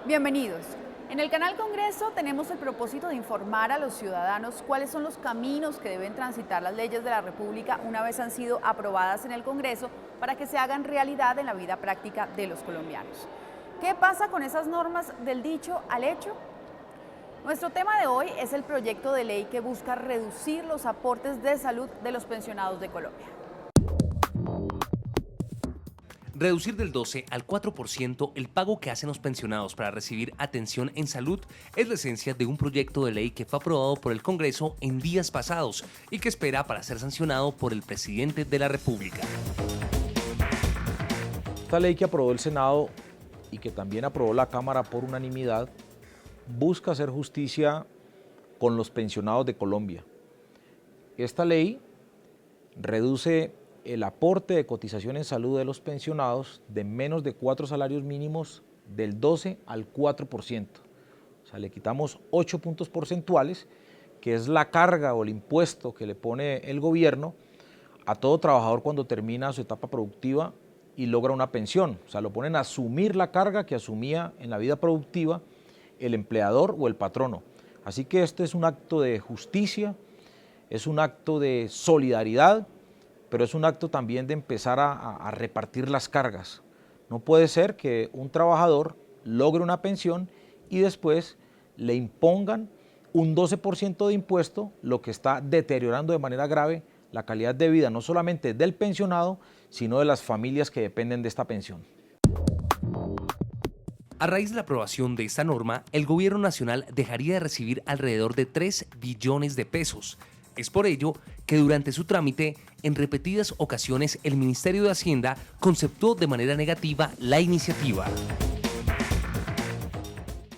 Bienvenidos. En el canal Congreso tenemos el propósito de informar a los ciudadanos cuáles son los caminos que deben transitar las leyes de la República una vez han sido aprobadas en el Congreso para que se hagan realidad en la vida práctica de los colombianos. ¿Qué pasa con esas normas del dicho al hecho? Nuestro tema de hoy es el proyecto de ley que busca reducir los aportes de salud de los pensionados de Colombia. Reducir del 12 al 4% el pago que hacen los pensionados para recibir atención en salud es la esencia de un proyecto de ley que fue aprobado por el Congreso en días pasados y que espera para ser sancionado por el presidente de la República. Esta ley que aprobó el Senado y que también aprobó la Cámara por unanimidad busca hacer justicia con los pensionados de Colombia. Esta ley reduce el aporte de cotización en salud de los pensionados de menos de 4 salarios mínimos del 12 al 4%. O sea, le quitamos 8 puntos porcentuales, que es la carga o el impuesto que le pone el gobierno a todo trabajador cuando termina su etapa productiva y logra una pensión. O sea, lo ponen a asumir la carga que asumía en la vida productiva el empleador o el patrono. Así que este es un acto de justicia, es un acto de solidaridad, pero es un acto también de empezar a repartir las cargas. No puede ser que un trabajador logre una pensión y después le impongan un 12% de impuesto, lo que está deteriorando de manera grave la calidad de vida, no solamente del pensionado, sino de las familias que dependen de esta pensión. A raíz de la aprobación de esta norma, el gobierno nacional dejaría de recibir alrededor de 3 billones de pesos. Es por ello que durante su trámite, en repetidas ocasiones, el Ministerio de Hacienda conceptuó de manera negativa la iniciativa.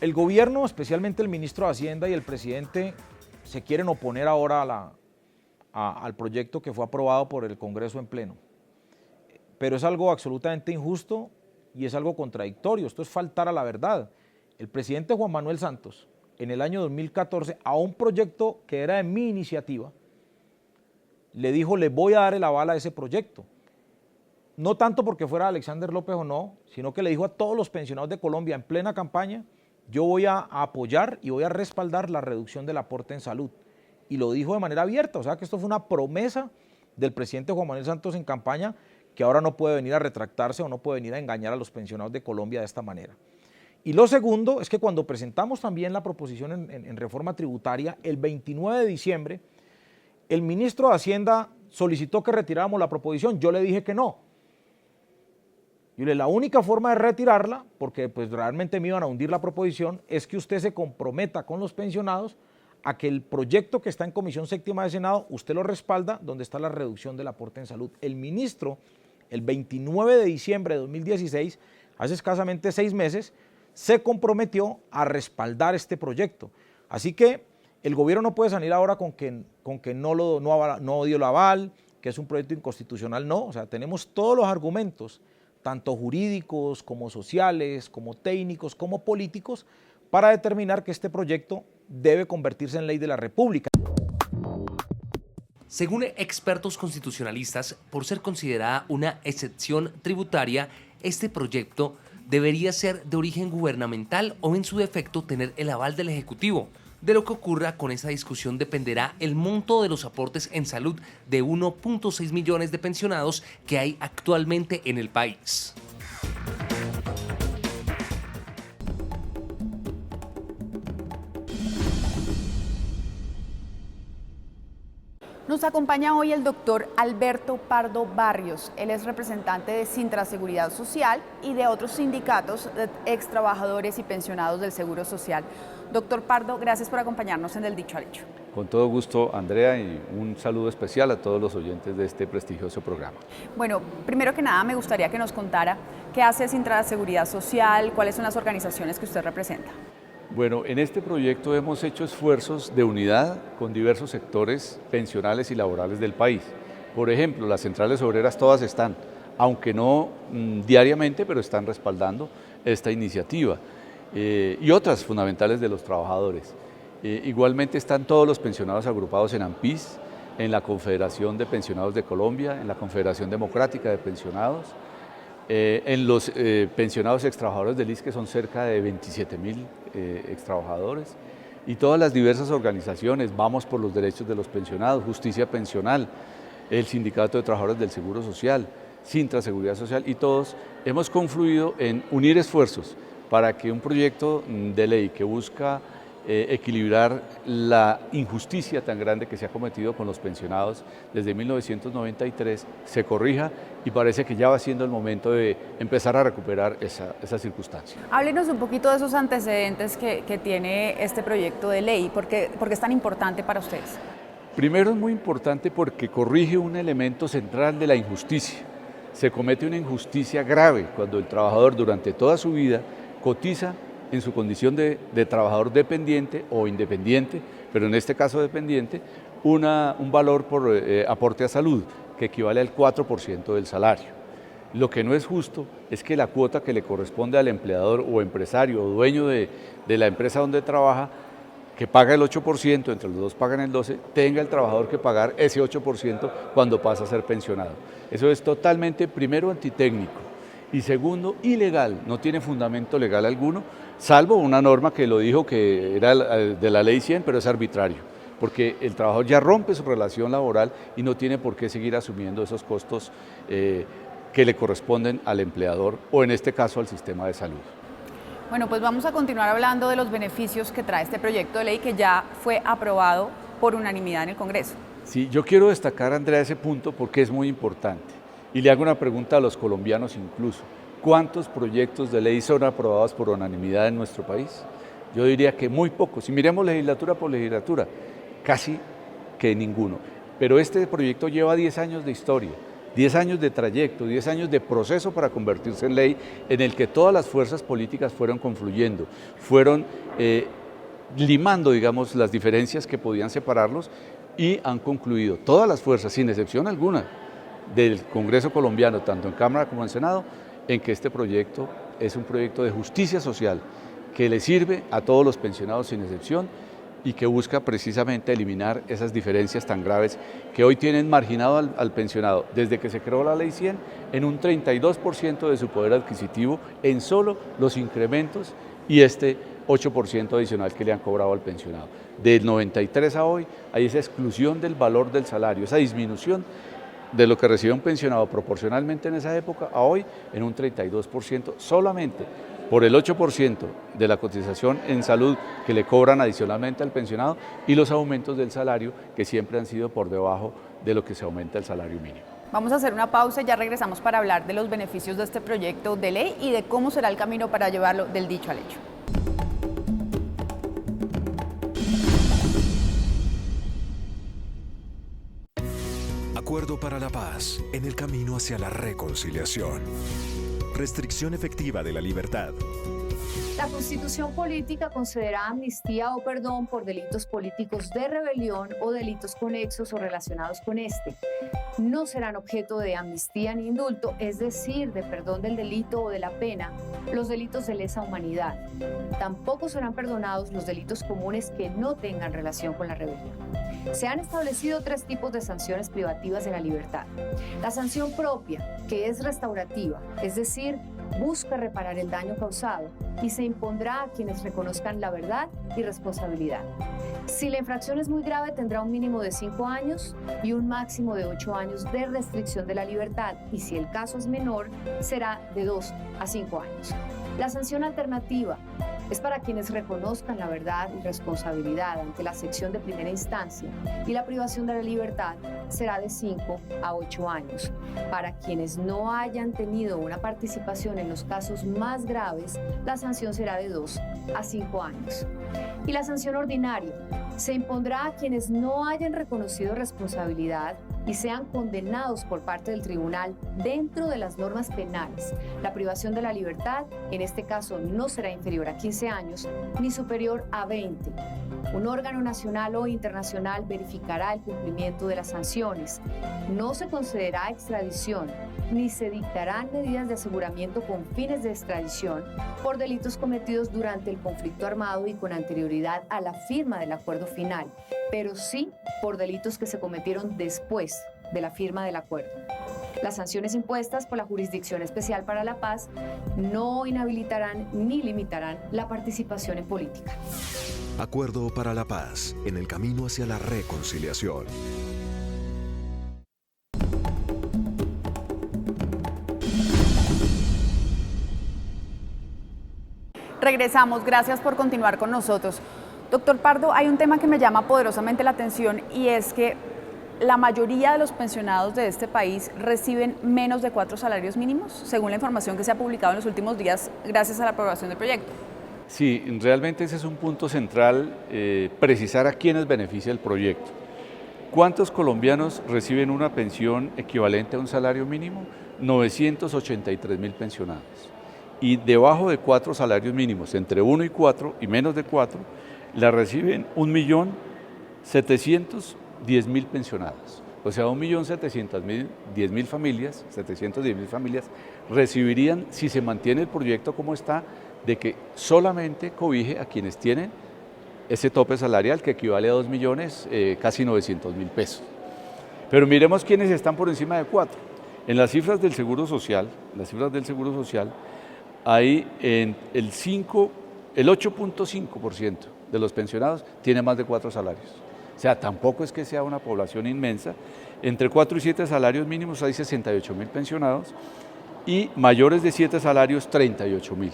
El gobierno, especialmente el ministro de Hacienda y el presidente, se quieren oponer ahora al proyecto que fue aprobado por el Congreso en pleno. Pero es algo absolutamente injusto y es algo contradictorio. Esto es faltar a la verdad. El presidente Juan Manuel Santos, en el año 2014, a un proyecto que era de mi iniciativa, le dijo, le voy a dar el aval a ese proyecto. No tanto porque fuera Alexander López o no, sino que le dijo a todos los pensionados de Colombia en plena campaña, yo voy a apoyar y voy a respaldar la reducción del aporte en salud. Y lo dijo de manera abierta, o sea que esto fue una promesa del presidente Juan Manuel Santos en campaña, que ahora no puede venir a retractarse o no puede venir a engañar a los pensionados de Colombia de esta manera. Y lo segundo es que cuando presentamos también la proposición en reforma tributaria, el 29 de diciembre, el ministro de Hacienda solicitó que retiráramos la proposición, yo le dije que no. Y la única forma de retirarla, porque pues realmente me iban a hundir la proposición, es que usted se comprometa con los pensionados a que el proyecto que está en Comisión Séptima de Senado, usted lo respalda, donde está la reducción del aporte en salud. El ministro, el 29 de diciembre de 2016, hace escasamente 6 meses, se comprometió a respaldar este proyecto. Así que el gobierno no puede salir ahora con que no dio el aval, que es un proyecto inconstitucional, no. O sea, tenemos todos los argumentos, tanto jurídicos como sociales, como técnicos, como políticos, para determinar que este proyecto debe convertirse en ley de la República. Según expertos constitucionalistas, por ser considerada una excepción tributaria, este proyecto debería ser de origen gubernamental o en su defecto tener el aval del Ejecutivo. De lo que ocurra con esta discusión dependerá el monto de los aportes en salud de 1.6 millones de pensionados que hay actualmente en el país. Nos acompaña hoy el doctor Alberto Pardo Barrios. Él es representante de Sintra Seguridad Social y de otros sindicatos de ex trabajadores y pensionados del Seguro Social. Doctor Pardo, gracias por acompañarnos en El Dicho al Hecho. Con todo gusto, Andrea, y un saludo especial a todos los oyentes de este prestigioso programa. Bueno, primero que nada me gustaría que nos contara qué hace Sintra Seguridad Social, cuáles son las organizaciones que usted representa. Bueno, en este proyecto hemos hecho esfuerzos de unidad con diversos sectores pensionales y laborales del país. Por ejemplo, las centrales obreras todas están, aunque no diariamente, pero están respaldando esta iniciativa y otras fundamentales de los trabajadores. Igualmente están todos los pensionados agrupados en AMPIS, en la Confederación de Pensionados de Colombia, en la Confederación Democrática de Pensionados, en los pensionados extrabajadores del ISS, que son cerca de 27.000 extrabajadores, y todas las diversas organizaciones, Vamos por los Derechos de los Pensionados, Justicia Pensional, el Sindicato de Trabajadores del Seguro Social, Sintra Seguridad Social, y todos hemos confluido en unir esfuerzos para que un proyecto de ley que busca equilibrar la injusticia tan grande que se ha cometido con los pensionados desde 1993 se corrija, y parece que ya va siendo el momento de empezar a recuperar esa circunstancia. Háblenos un poquito de esos antecedentes que tiene este proyecto de ley, ¿por qué es tan importante para ustedes? Primero, es muy importante porque corrige un elemento central de la injusticia. Se comete una injusticia grave cuando el trabajador durante toda su vida cotiza en su condición de trabajador dependiente o independiente, pero en este caso dependiente, un valor por aporte a salud que equivale al 4% del salario. Lo que no es justo es que la cuota que le corresponde al empleador o empresario o dueño de la empresa donde trabaja, que paga el 8%, entre los dos pagan el 12%, tenga el trabajador que pagar ese 8% cuando pasa a ser pensionado. Eso es totalmente, primero, antitécnico, y segundo, ilegal, no tiene fundamento legal alguno, salvo una norma que lo dijo que era de la ley 100, pero es arbitrario, porque el trabajador ya rompe su relación laboral y no tiene por qué seguir asumiendo esos costos que le corresponden al empleador o en este caso al sistema de salud. Bueno, pues vamos a continuar hablando de los beneficios que trae este proyecto de ley que ya fue aprobado por unanimidad en el Congreso. Sí, yo quiero destacar, Andrea, ese punto porque es muy importante. Y le hago una pregunta a los colombianos incluso. ¿Cuántos proyectos de ley son aprobados por unanimidad en nuestro país? Yo diría que muy pocos. Si miremos legislatura por legislatura, casi que ninguno. Pero este proyecto lleva 10 años de historia, 10 años de trayecto, 10 años de proceso para convertirse en ley, en el que todas las fuerzas políticas fueron confluyendo, fueron limando, digamos, las diferencias que podían separarlos, y han concluido todas las fuerzas, sin excepción alguna, del Congreso colombiano, tanto en Cámara como en Senado, en que este proyecto es un proyecto de justicia social que le sirve a todos los pensionados sin excepción y que busca precisamente eliminar esas diferencias tan graves que hoy tienen marginado al pensionado desde que se creó la Ley 100 en un 32% de su poder adquisitivo en solo los incrementos y este 8% adicional que le han cobrado al pensionado. Del 93 a hoy hay esa exclusión del valor del salario, esa disminución de lo que recibe un pensionado proporcionalmente en esa época a hoy en un 32%, solamente por el 8% de la cotización en salud que le cobran adicionalmente al pensionado y los aumentos del salario que siempre han sido por debajo de lo que se aumenta el salario mínimo. Vamos a hacer una pausa y ya regresamos para hablar de los beneficios de este proyecto de ley y de cómo será el camino para llevarlo del dicho al hecho. Acuerdo para la paz en el camino hacia la reconciliación. Restricción efectiva de la libertad. La Constitución política concederá amnistía o perdón por delitos políticos de rebelión o delitos conexos o relacionados con este. No serán objeto de amnistía ni indulto, es decir, de perdón del delito o de la pena, los delitos de lesa humanidad. Tampoco serán perdonados los delitos comunes que no tengan relación con la rebelión. Se han establecido 3 tipos de sanciones privativas de la libertad. La sanción propia, que es restaurativa, es decir, busca reparar el daño causado y se impondrá a quienes reconozcan la verdad y responsabilidad. Si la infracción es muy grave, tendrá un mínimo de 5 años y un máximo de 8 años de restricción de la libertad, y si el caso es menor, será de 2 a 5 años. La sanción alternativa es para quienes reconozcan la verdad y responsabilidad ante la sección de primera instancia, y la privación de la libertad será de 5 a 8 años. Para quienes no hayan tenido una participación en los casos más graves, la sanción será de 2 a 5 años. Y la sanción ordinaria se impondrá a quienes no hayan reconocido responsabilidad y sean condenados por parte del tribunal dentro de las normas penales. La privación de la libertad, en este caso, no será inferior a 15 años ni superior a 20. Un órgano nacional o internacional verificará el cumplimiento de las sanciones. No se concederá extradición ni se dictarán medidas de aseguramiento con fines de extradición por delitos cometidos durante el conflicto armado y con anterioridad a la firma del acuerdo final, pero sí por delitos que se cometieron después de la firma del acuerdo. Las sanciones impuestas por la Jurisdicción Especial para la Paz no inhabilitarán ni limitarán la participación en política. Acuerdo para la Paz, en el camino hacia la reconciliación. Regresamos, gracias por continuar con nosotros. Doctor Pardo, hay un tema que me llama poderosamente la atención y es que la mayoría de los pensionados de este país reciben menos de 4 salarios mínimos, según la información que se ha publicado en los últimos días gracias a la aprobación del proyecto. Sí, realmente ese es un punto central, precisar a quiénes beneficia el proyecto. ¿Cuántos colombianos reciben una pensión equivalente a un salario mínimo? 983.000 pensionados. Y debajo de 4 salarios mínimos, entre 1 y 4 y menos de 4, la reciben 1.710.000 pensionados. O sea, 1.710.000 familias, 710.000 familias recibirían, si se mantiene el proyecto como está, de que solamente cobije a quienes tienen ese tope salarial que equivale a 2 millones, casi 900.000 pesos. Pero miremos quiénes están por encima de 4. En las cifras del Seguro Social, hay el 8.5% de los pensionados tiene más de 4 salarios. O sea, tampoco es que sea una población inmensa. Entre 4 y 7 salarios mínimos hay 68.000 pensionados y mayores de 7 salarios 38.000.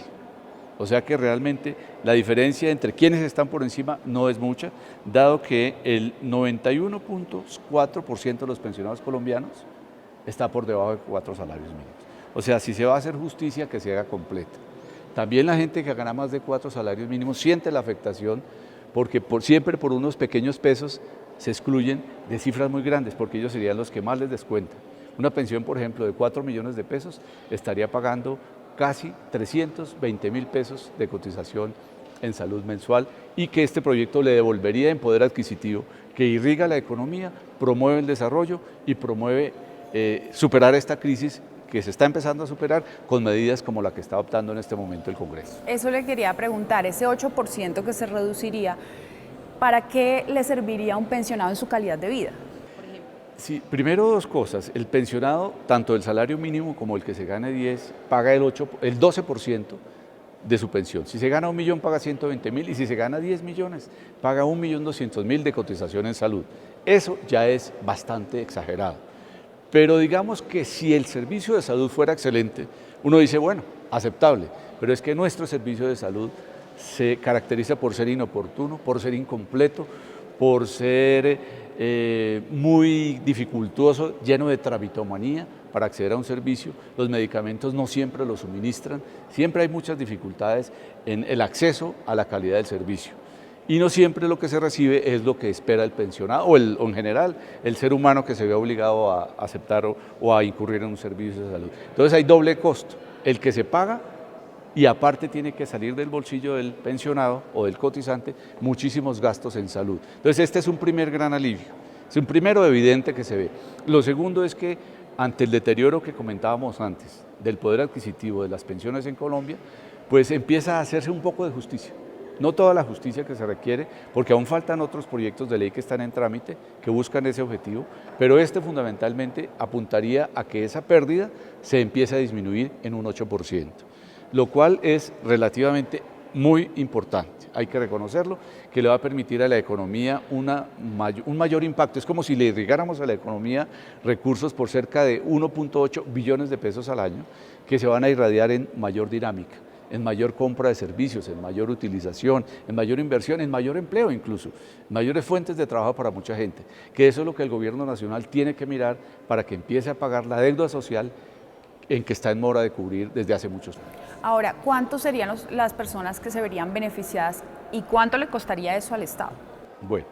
O sea que realmente la diferencia entre quienes están por encima no es mucha, dado que el 91.4% de los pensionados colombianos está por debajo de 4 salarios mínimos. O sea, si se va a hacer justicia, que se haga completa. También la gente que gana más de 4 salarios mínimos siente la afectación porque siempre por unos pequeños pesos se excluyen de cifras muy grandes porque ellos serían los que más les descuentan. Una pensión, por ejemplo, de 4 millones de pesos estaría pagando casi 320.000 pesos de cotización en salud mensual y que este proyecto le devolvería en poder adquisitivo, que irriga la economía, promueve el desarrollo y promueve superar esta crisis que se está empezando a superar con medidas como la que está adoptando en este momento el Congreso. Eso le quería preguntar, ese 8% que se reduciría, ¿para qué le serviría a un pensionado en su calidad de vida? Sí, primero 2 cosas. El pensionado, tanto el salario mínimo como el que se gane 10, paga el 12% de su pensión. Si se gana 1 millón, paga 120.000 y si se gana 10 millones, paga 1.200.000 de cotización en salud. Eso ya es bastante exagerado. Pero digamos que si el servicio de salud fuera excelente, uno dice, bueno, aceptable, pero es que nuestro servicio de salud se caracteriza por ser inoportuno, por ser incompleto, por ser muy dificultoso, lleno de tramitomanía para acceder a un servicio. Los medicamentos no siempre los suministran, siempre hay muchas dificultades en el acceso a la calidad del servicio. Y no siempre lo que se recibe es lo que espera el pensionado o en general el ser humano que se ve obligado a aceptar o a incurrir en un servicio de salud. Entonces hay doble costo, el que se paga y aparte tiene que salir del bolsillo del pensionado o del cotizante muchísimos gastos en salud. Entonces este es un primer gran alivio, es un primero evidente que se ve. Lo segundo es que ante el deterioro que comentábamos antes del poder adquisitivo de las pensiones en Colombia, pues empieza a hacerse un poco de justicia. No toda la justicia que se requiere, porque aún faltan otros proyectos de ley que están en trámite, que buscan ese objetivo, pero este fundamentalmente apuntaría a que esa pérdida se empiece a disminuir en un 8%, lo cual es relativamente muy importante, hay que reconocerlo, que le va a permitir a la economía un mayor impacto. Es como si le irrigáramos a la economía recursos por cerca de 1.8 billones de pesos al año, que se van a irradiar en mayor dinámica, en mayor compra de servicios, en mayor utilización, en mayor inversión, en mayor empleo incluso, mayores fuentes de trabajo para mucha gente, que eso es lo que el gobierno nacional tiene que mirar para que empiece a pagar la deuda social en que está en mora de cubrir desde hace muchos años. Ahora, ¿cuántos serían las personas que se verían beneficiadas y cuánto le costaría eso al Estado? Bueno,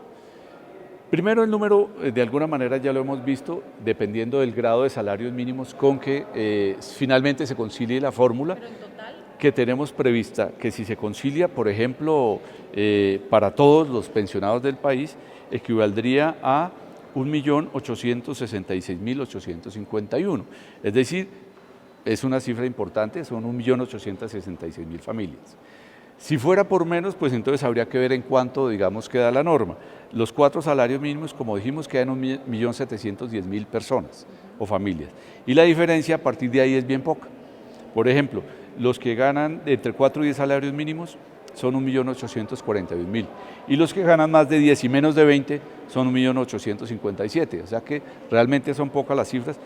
primero el número, de alguna manera ya lo hemos visto, dependiendo del grado de salarios mínimos con que finalmente se concilie la fórmula que tenemos prevista, que si se concilia, por ejemplo, para todos los pensionados del país, equivaldría a 1.866.851, es decir, es una cifra importante, son 1.866.000 familias. Si fuera por menos, pues entonces habría que ver en cuánto, digamos, queda la norma. Los 4 salarios mínimos, como dijimos, quedan en 1.710.000 personas o familias. Y la diferencia a partir de ahí es bien poca. Por ejemplo, los que ganan entre 4 y 10 salarios mínimos son 1.841.000. Y los que ganan más de 10 y menos de 20 son 1.857.000. O sea que realmente son pocas las cifras.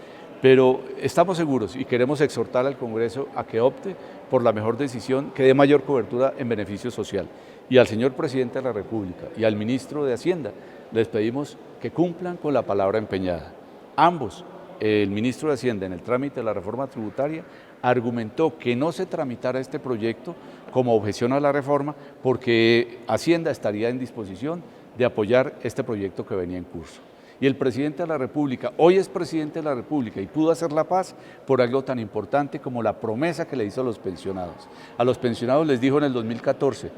Pero estamos seguros y queremos exhortar al Congreso a que opte por la mejor decisión que dé mayor cobertura en beneficio social. Y al señor Presidente de la República y al Ministro de Hacienda les pedimos que cumplan con la palabra empeñada. Ambos, el Ministro de Hacienda en el trámite de la reforma tributaria argumentó que no se tramitara este proyecto como objeción a la reforma porque Hacienda estaría en disposición de apoyar este proyecto que venía en curso. Y el Presidente de la República, hoy es Presidente de la República y pudo hacer la paz por algo tan importante como la promesa que le hizo a los pensionados. A los pensionados les dijo en el 2014,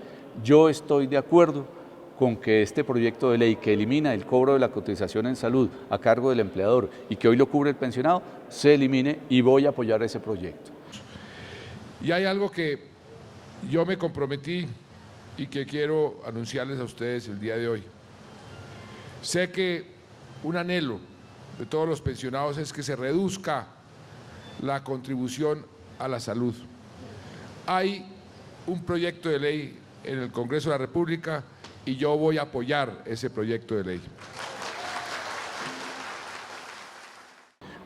yo estoy de acuerdo con que este proyecto de ley que elimina el cobro de la cotización en salud a cargo del empleador y que hoy lo cubre el pensionado, se elimine y voy a apoyar ese proyecto. Y hay algo que yo me comprometí y que quiero anunciarles a ustedes el día de hoy. Sé que un anhelo de todos los pensionados es que se reduzca la contribución a la salud. Hay un proyecto de ley en el Congreso de la República y yo voy a apoyar ese proyecto de ley.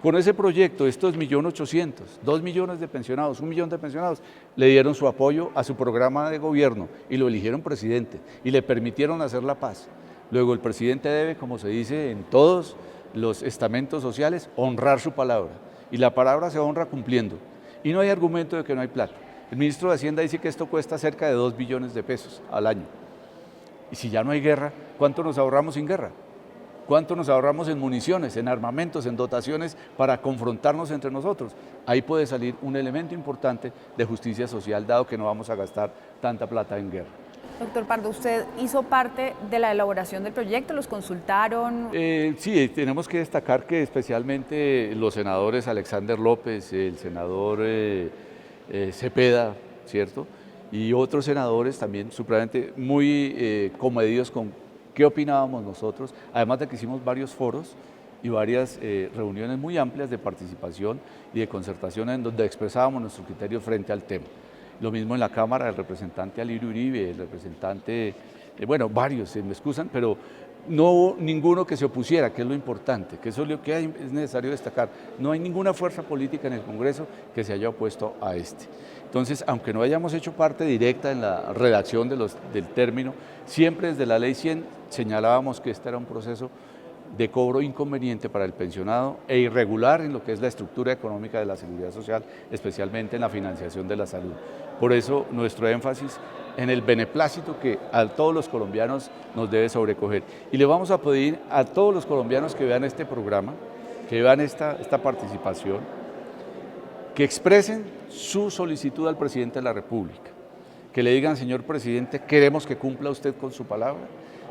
Con ese proyecto, estos 1.800.000, 2 millones de pensionados, 1 millón de pensionados, le dieron su apoyo a su programa de gobierno y lo eligieron presidente y le permitieron hacer la paz. Luego el presidente debe, como se dice en todos los estamentos sociales, honrar su palabra. Y la palabra se honra cumpliendo. Y no hay argumento de que no hay plata. El ministro de Hacienda dice que esto cuesta cerca de 2 billones de pesos al año. Y si ya no hay guerra, ¿cuánto nos ahorramos sin guerra? ¿Cuánto nos ahorramos en municiones, en armamentos, en dotaciones para confrontarnos entre nosotros? Ahí puede salir un elemento importante de justicia social, dado que no vamos a gastar tanta plata en guerra. Doctor Pardo, ¿usted hizo parte de la elaboración del proyecto? ¿Los consultaron? Sí, tenemos que destacar que especialmente los senadores Alexander López, el senador Cepeda, ¿cierto? Y otros senadores también supremamente muy comedidos con qué opinábamos nosotros, además de que hicimos varios foros y varias reuniones muy amplias de participación y de concertación en donde expresábamos nuestro criterio frente al tema. Lo mismo en la Cámara, el representante Alirio Uribe, el representante, bueno, varios se me excusan, pero no hubo ninguno que se opusiera, que es lo importante, que eso es lo que es necesario destacar. No hay ninguna fuerza política en el Congreso que se haya opuesto a este. Entonces, aunque no hayamos hecho parte directa en la redacción del término, siempre desde la Ley 100 señalábamos que este era un proceso de cobro inconveniente para el pensionado e irregular en lo que es la estructura económica de la seguridad social, especialmente en la financiación de la salud. Por eso nuestro énfasis en el beneplácito que a todos los colombianos nos debe sobrecoger. Y le vamos a pedir a todos los colombianos que vean este programa, que vean esta participación, que expresen su solicitud al presidente de la República, que le digan, señor presidente, queremos que cumpla usted con su palabra,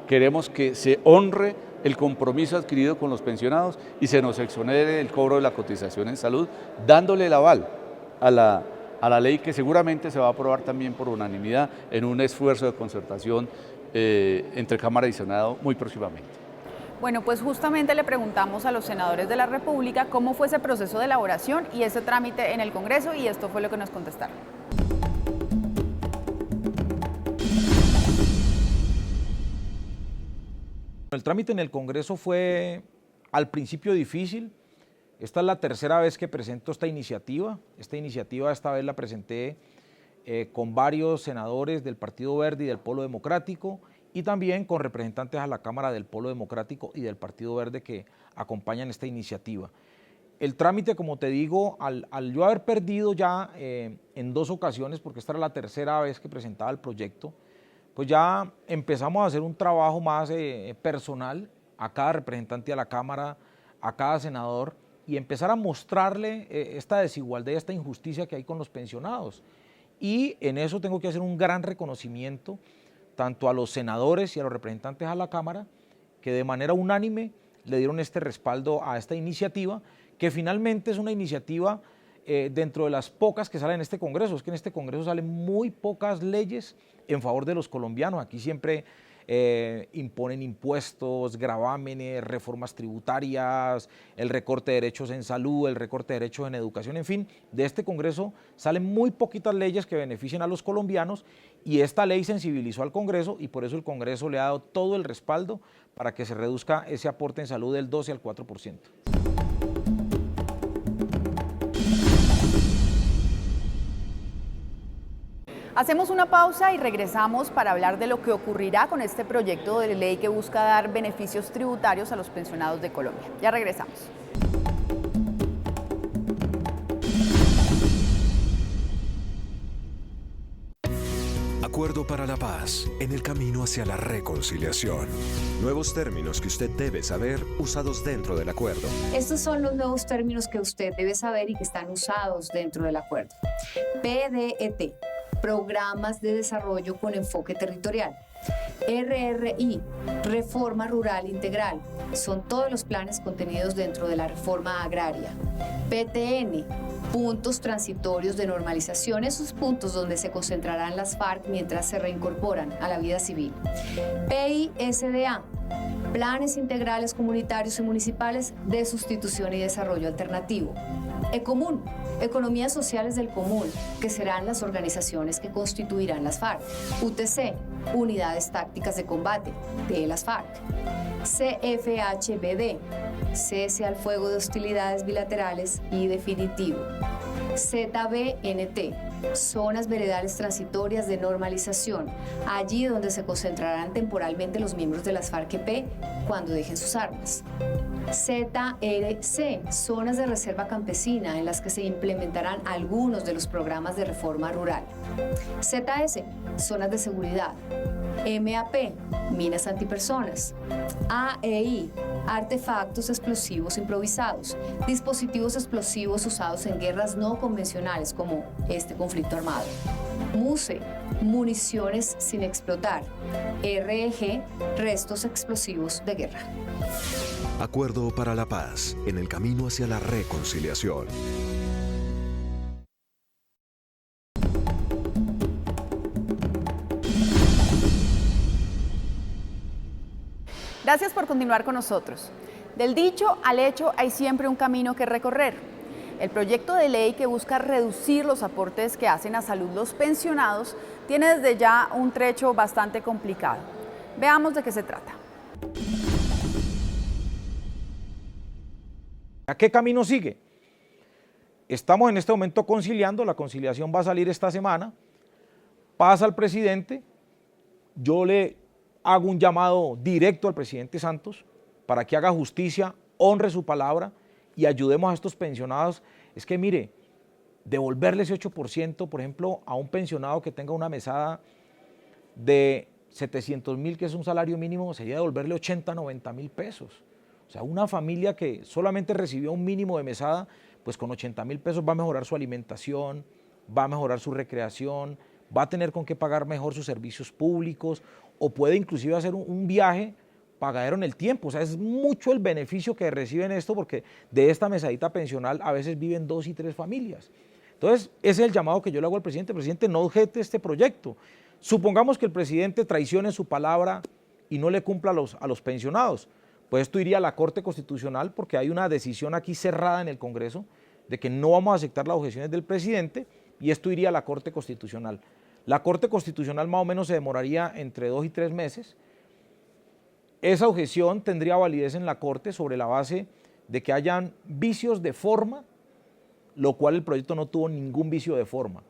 queremos que se honre el compromiso adquirido con los pensionados y se nos exonere el cobro de la cotización en salud, dándole el aval a la ley que seguramente se va a aprobar también por unanimidad en un esfuerzo de concertación entre Cámara y Senado muy próximamente. Bueno, pues justamente le preguntamos a los senadores de la República cómo fue ese proceso de elaboración y ese trámite en el Congreso y esto fue lo que nos contestaron. El trámite en el Congreso fue al principio difícil. Esta es la tercera vez que presento esta iniciativa. Esta vez la presenté con varios senadores del Partido Verde y del Polo Democrático y también con representantes a la Cámara del Polo Democrático y del Partido Verde que acompañan esta iniciativa. El trámite, como te digo, al yo haber perdido ya en 2 ocasiones, porque esta era la tercera vez que presentaba el proyecto, pues ya empezamos a hacer un trabajo más personal a cada representante de la Cámara, a cada senador, y empezar a mostrarle esta desigualdad y esta injusticia que hay con los pensionados. Y en eso tengo que hacer un gran reconocimiento tanto a los senadores y a los representantes a la Cámara, que de manera unánime le dieron este respaldo a esta iniciativa, que finalmente es una iniciativa dentro de las pocas que salen en este Congreso. Es que en este Congreso salen muy pocas leyes en favor de los colombianos. Aquí siempre imponen impuestos, gravámenes, reformas tributarias, el recorte de derechos en salud, el recorte de derechos en educación, en fin, de este Congreso salen muy poquitas leyes que beneficien a los colombianos, y esta ley sensibilizó al Congreso, y por eso el Congreso le ha dado todo el respaldo para que se reduzca ese aporte en salud del 12 al 4%. Hacemos una pausa y regresamos para hablar de lo que ocurrirá con este proyecto de ley que busca dar beneficios tributarios a los pensionados de Colombia. Ya regresamos. Acuerdo para la paz, en el camino hacia la reconciliación. Nuevos términos que usted debe saber usados dentro del acuerdo. Estos son los nuevos términos que usted debe saber y que están usados dentro del acuerdo. PDET, Programas de Desarrollo con Enfoque Territorial. RRI, Reforma Rural Integral. Son todos los planes contenidos dentro de la reforma agraria. PTN, puntos transitorios de normalización, esos puntos donde se concentrarán las FARC mientras se reincorporan a la vida civil. PISDA, planes integrales comunitarios y municipales de sustitución y desarrollo alternativo. ECOMUN, economías sociales del común, que serán las organizaciones que constituirán las FARC. UTC, unidades tácticas de combate de las FARC. CFHBD, cese al fuego de hostilidades bilaterales y definitivo. ZBNT, zonas veredales transitorias de normalización, allí donde se concentrarán temporalmente los miembros de las FARC-EP cuando dejen sus armas. ZRC, zonas de reserva campesina en las que se implementarán algunos de los programas de reforma rural. ZS, zonas de seguridad. MAP, minas antipersonas. AEI, artefactos explosivos improvisados, dispositivos explosivos usados en guerras no convencionales como este conflicto armado. MUSE, municiones sin explotar. REG, restos explosivos de guerra. Acuerdo para la paz, en el camino hacia la reconciliación. Gracias por continuar con nosotros. Del dicho al hecho hay siempre un camino que recorrer. El proyecto de ley que busca reducir los aportes que hacen a salud los pensionados tiene desde ya un trecho bastante complicado. Veamos de qué se trata. ¿A qué camino sigue? Estamos en este momento conciliando, la conciliación va a salir esta semana, pasa al presidente, yo le hago un llamado directo al presidente Santos para que haga justicia, honre su palabra y ayudemos a estos pensionados. Es que mire, devolverle ese 8%, por ejemplo, a un pensionado que tenga una mesada de 700.000, que es un salario mínimo, sería devolverle 80, 90.000 pesos. O sea, una familia que solamente recibió un mínimo de mesada, pues con 80.000 pesos va a mejorar su alimentación, va a mejorar su recreación, va a tener con qué pagar mejor sus servicios públicos, o puede inclusive hacer un viaje pagadero en el tiempo. O sea, es mucho el beneficio que reciben esto, porque de esta mesadita pensional a veces viven 2 y 3 familias. Entonces, ese es el llamado que yo le hago al presidente. Presidente, no objete este proyecto. Supongamos que el presidente traicione su palabra y no le cumpla a los pensionados. Pues esto iría a la Corte Constitucional, porque hay una decisión aquí cerrada en el Congreso de que no vamos a aceptar las objeciones del presidente, y esto iría a la Corte Constitucional. La Corte Constitucional más o menos se demoraría entre 2 y 3 meses. Esa objeción tendría validez en la Corte sobre la base de que hayan vicios de forma, lo cual el proyecto no tuvo ningún vicio de forma,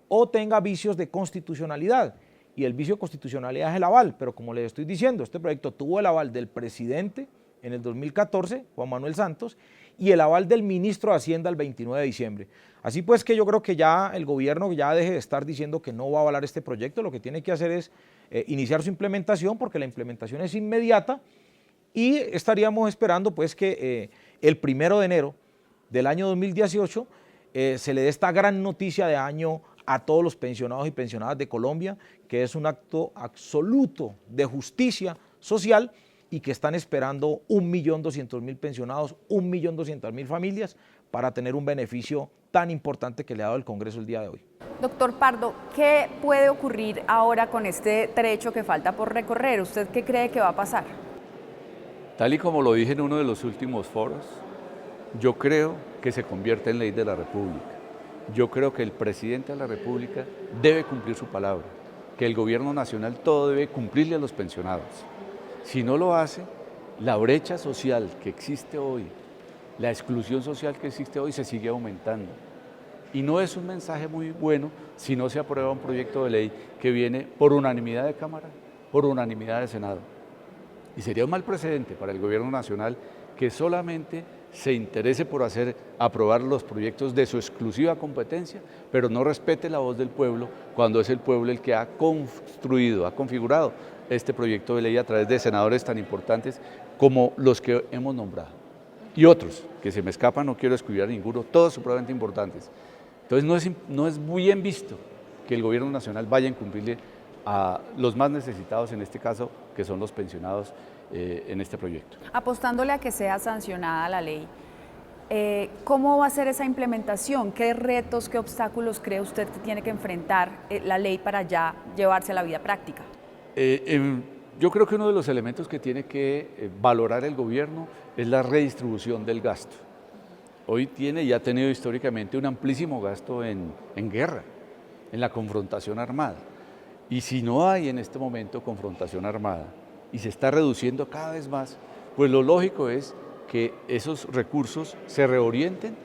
o tenga vicios de constitucionalidad, y el vicio de constitucionalidad es el aval, pero como les estoy diciendo, este proyecto tuvo el aval del presidente en el 2014, Juan Manuel Santos, y el aval del ministro de Hacienda el 29 de diciembre. Así pues que yo creo que ya el gobierno ya deje de estar diciendo que no va a avalar este proyecto, lo que tiene que hacer es iniciar su implementación, porque la implementación es inmediata, y estaríamos esperando pues que el 1 de enero del año 2018 se le dé esta gran noticia de año a todos los pensionados y pensionadas de Colombia, que es un acto absoluto de justicia social y que están esperando 1.200.000 pensionados, 1.200.000 familias para tener un beneficio tan importante que le ha dado el Congreso el día de hoy. Doctor Pardo, ¿qué puede ocurrir ahora con este trecho que falta por recorrer? ¿Usted qué cree que va a pasar? Tal y como lo dije en uno de los últimos foros, yo creo que se convierte en ley de la República. Yo creo que el presidente de la República debe cumplir su palabra, que el gobierno nacional todo debe cumplirle a los pensionados. Si no lo hace, la brecha social que existe hoy, la exclusión social que existe hoy se sigue aumentando. Y no es un mensaje muy bueno si no se aprueba un proyecto de ley que viene por unanimidad de Cámara, por unanimidad de Senado. Y sería un mal precedente para el gobierno nacional que solamente se interese por aprobar los proyectos de su exclusiva competencia, pero no respete la voz del pueblo cuando es el pueblo el que ha construido, ha configurado este proyecto de ley a través de senadores tan importantes como los que hemos nombrado. Y otros, que se me escapan, no quiero excluir a ninguno, todos supremamente importantes. Entonces no es muy bien visto que el gobierno nacional vaya a incumplirle a los más necesitados, en este caso, que son los pensionados en este proyecto. Apostándole a que sea sancionada la ley, ¿cómo va a ser esa implementación? ¿Qué retos, qué obstáculos cree usted que tiene que enfrentar la ley para ya llevarse a la vida práctica? Yo creo que uno de los elementos que tiene que valorar el gobierno es la redistribución del gasto. Hoy tiene y ha tenido históricamente un amplísimo gasto en guerra, en la confrontación armada. Y si no hay en este momento confrontación armada y se está reduciendo cada vez más, pues lo lógico es que esos recursos se reorienten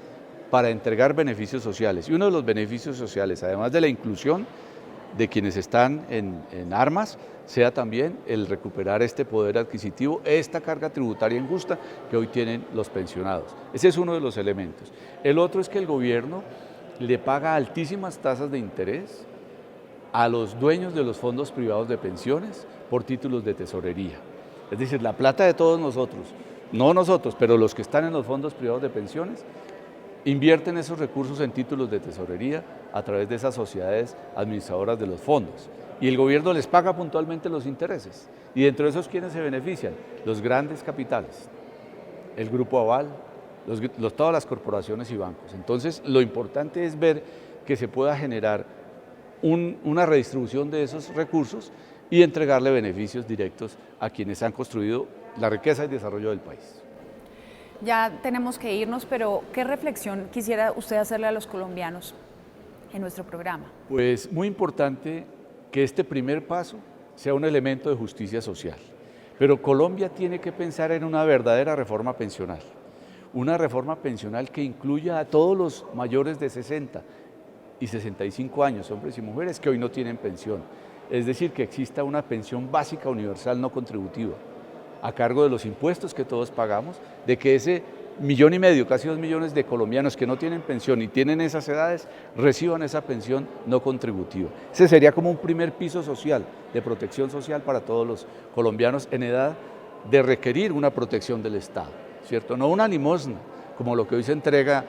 para entregar beneficios sociales. Y uno de los beneficios sociales, además de la inclusión de quienes están en armas, sea también el recuperar este poder adquisitivo, esta carga tributaria injusta que hoy tienen los pensionados. Ese es uno de los elementos. El otro es que el gobierno le paga altísimas tasas de interés a los dueños de los fondos privados de pensiones por títulos de tesorería. Es decir, la plata de todos nosotros, no nosotros, pero los que están en los fondos privados de pensiones, invierten esos recursos en títulos de tesorería a través de esas sociedades administradoras de los fondos. Y el gobierno les paga puntualmente los intereses. Y dentro de esos, ¿quiénes se benefician? Los grandes capitales, el Grupo Aval, todas las corporaciones y bancos. Entonces, lo importante es ver que se pueda generar una redistribución de esos recursos y entregarle beneficios directos a quienes han construido la riqueza y desarrollo del país. Ya tenemos que irnos, pero ¿qué reflexión quisiera usted hacerle a los colombianos en nuestro programa? Pues muy importante que este primer paso sea un elemento de justicia social. Pero Colombia tiene que pensar en una verdadera reforma pensional. Una reforma pensional que incluya a todos los mayores de 60 y 65 años, hombres y mujeres, que hoy no tienen pensión. Es decir, que exista una pensión básica universal no contributiva, a cargo de los impuestos que todos pagamos, de que ese 1,5 millones, casi 2 millones de colombianos que no tienen pensión y tienen esas edades, reciban esa pensión no contributiva. Ese sería como un primer piso social, de protección social para todos los colombianos en edad de requerir una protección del Estado, ¿cierto? No una limosna, como lo que hoy se entrega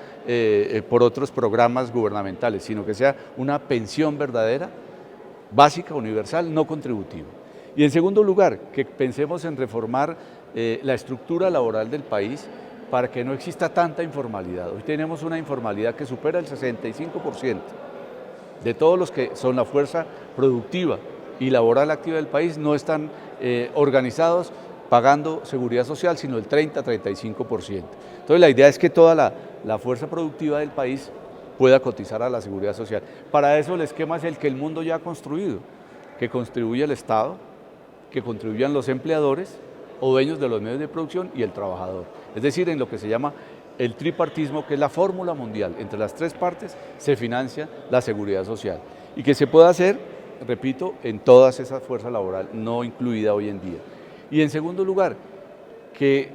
por otros programas gubernamentales, sino que sea una pensión verdadera, básica, universal, no contributiva. Y en segundo lugar, que pensemos en reformar la estructura laboral del país para que no exista tanta informalidad. Hoy tenemos una informalidad que supera el 65% de todos los que son la fuerza productiva y laboral activa del país no están organizados pagando seguridad social, sino el 30-35%. Entonces la idea es que toda la fuerza productiva del país pueda cotizar a la seguridad social. Para eso el esquema es el que el mundo ya ha construido, que contribuye el Estado, que contribuyan los empleadores o dueños de los medios de producción y el trabajador. Es decir, en lo que se llama el tripartismo, que es la fórmula mundial. Entre las tres partes se financia la seguridad social y que se pueda hacer, repito, en todas esas fuerzas laboral, no incluida hoy en día. Y en segundo lugar, que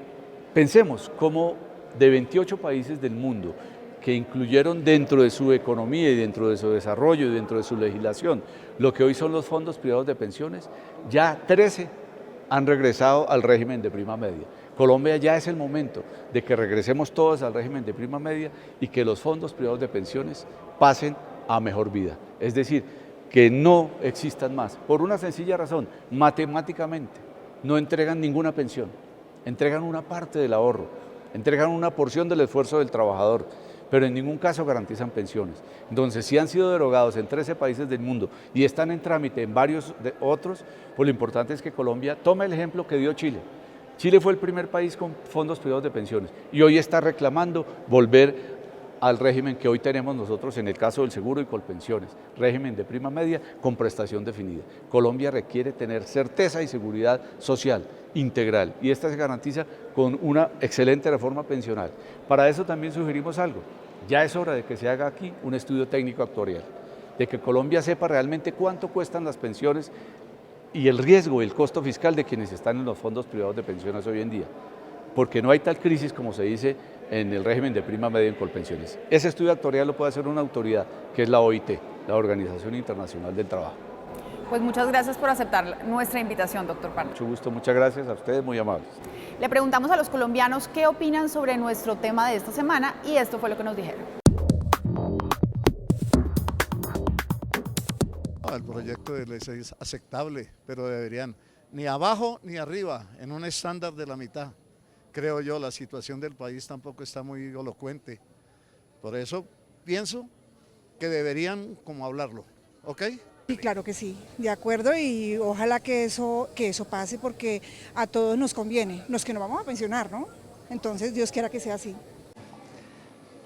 pensemos cómo de 28 países del mundo que incluyeron dentro de su economía y dentro de su desarrollo y dentro de su legislación lo que hoy son los fondos privados de pensiones, ya 13 han regresado al régimen de prima media. Colombia ya es el momento de que regresemos todos al régimen de prima media y que los fondos privados de pensiones pasen a mejor vida. Es decir, que no existan más, por una sencilla razón, matemáticamente no entregan ninguna pensión, entregan una parte del ahorro, entregan una porción del esfuerzo del trabajador, pero en ningún caso garantizan pensiones. Entonces, si han sido derogados en 13 países del mundo y están en trámite en varios otros, pues lo importante es que Colombia tome el ejemplo que dio Chile. Chile fue el primer país con fondos privados de pensiones y hoy está reclamando volver al régimen que hoy tenemos nosotros en el caso del seguro y Colpensiones, régimen de prima media con prestación definida. Colombia requiere tener certeza y seguridad social integral y esta se garantiza con una excelente reforma pensional. Para eso también sugerimos algo, ya es hora de que se haga aquí un estudio técnico actuarial, de que Colombia sepa realmente cuánto cuestan las pensiones y el riesgo y el costo fiscal de quienes están en los fondos privados de pensiones hoy en día, porque no hay tal crisis como se dice en el régimen de prima media en Colpensiones. Ese estudio actuarial lo puede hacer una autoridad, que es la OIT, la Organización Internacional del Trabajo. Pues muchas gracias por aceptar nuestra invitación, doctor Parra. Mucho gusto, muchas gracias a ustedes, muy amables. Le preguntamos a los colombianos qué opinan sobre nuestro tema de esta semana y esto fue lo que nos dijeron. El proyecto de ley es aceptable, pero deberían ni abajo ni arriba, en un estándar de la mitad. Creo yo, la situación del país tampoco está muy elocuente. Por eso pienso que deberían como hablarlo, ¿ok? Sí, claro que sí, de acuerdo, y ojalá que eso pase porque a todos nos conviene, los que nos vamos a pensionar, ¿no? Entonces Dios quiera que sea así.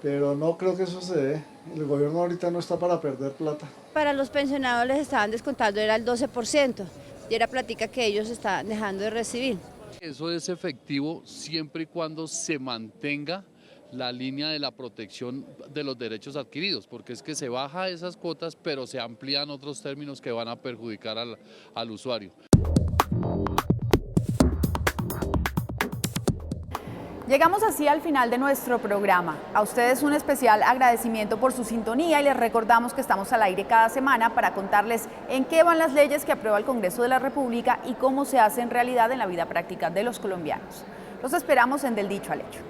Pero no creo que eso se dé, el gobierno ahorita no está para perder plata. Para los pensionados les estaban descontando, era el 12%, y era plática que ellos estaban dejando de recibir. Eso es efectivo siempre y cuando se mantenga la línea de la protección de los derechos adquiridos, porque es que se baja esas cuotas, pero se amplían otros términos que van a perjudicar al usuario. Llegamos así al final de nuestro programa. A ustedes un especial agradecimiento por su sintonía y les recordamos que estamos al aire cada semana para contarles en qué van las leyes que aprueba el Congreso de la República y cómo se hacen realidad en la vida práctica de los colombianos. Los esperamos en Del Dicho al Hecho.